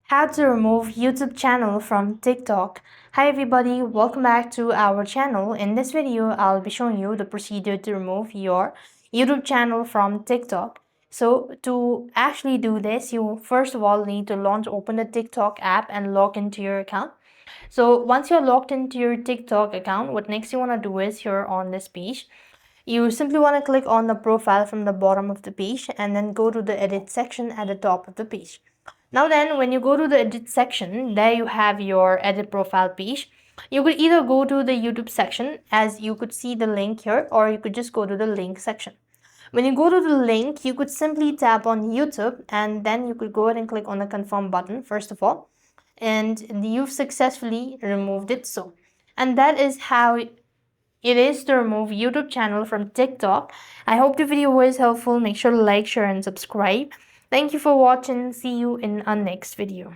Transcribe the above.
How to remove YouTube channel from TikTok. Hi everybody, welcome back to our channel. In this video, I'll be showing you the procedure to remove your YouTube channel from TikTok. So to actually do this, you first of all need to open the TikTok app and log into your account. So once you're logged into your TikTok account, what next you want to do is here on this page, you simply want to click on the profile from the bottom of the page and then go to the edit section at the top of the page. Now then, when you go to the edit section, there you have your edit profile page. You could either go to the YouTube section, as you could see the link here, or you could just go to the link section. When you go to the link, you could simply tap on YouTube and then you could go ahead and click on the confirm button first of all, and you've successfully removed it. And that is how it is to remove YouTube channel from TikTok. I hope the video was helpful. Make sure to like, share and subscribe. Thank you for watching. See you in our next video.